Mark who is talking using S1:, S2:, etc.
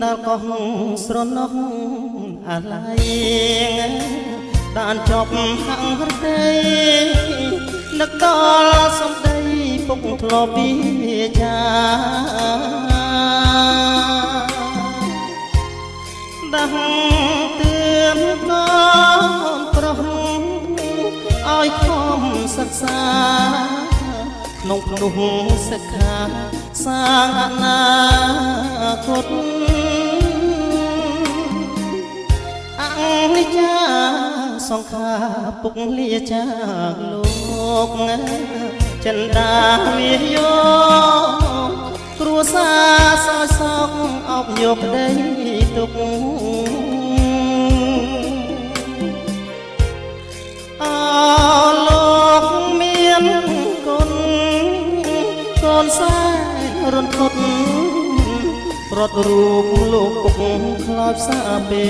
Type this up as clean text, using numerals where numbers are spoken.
S1: ដល់កោះស្រណោះអាឡ័យដានចប់ហាំងរដីនឹកដល់សំដីពុកធ្លាប់ពីចាដាស់ទឿនកូនប្រុសឲ្យខំសិក្សាក្នុងភ្នោះសិក្ខាសាងអនាគតអង្គនិចាសង្ខាពុកលាចាលោកចិន្តាមាសយកគ្រួសារសោយសោកអបយកប្តីទុកអលោកមានកូនកូនសែនរន្ធត់រត់រូបលោកពុកខ្លោចសាពេ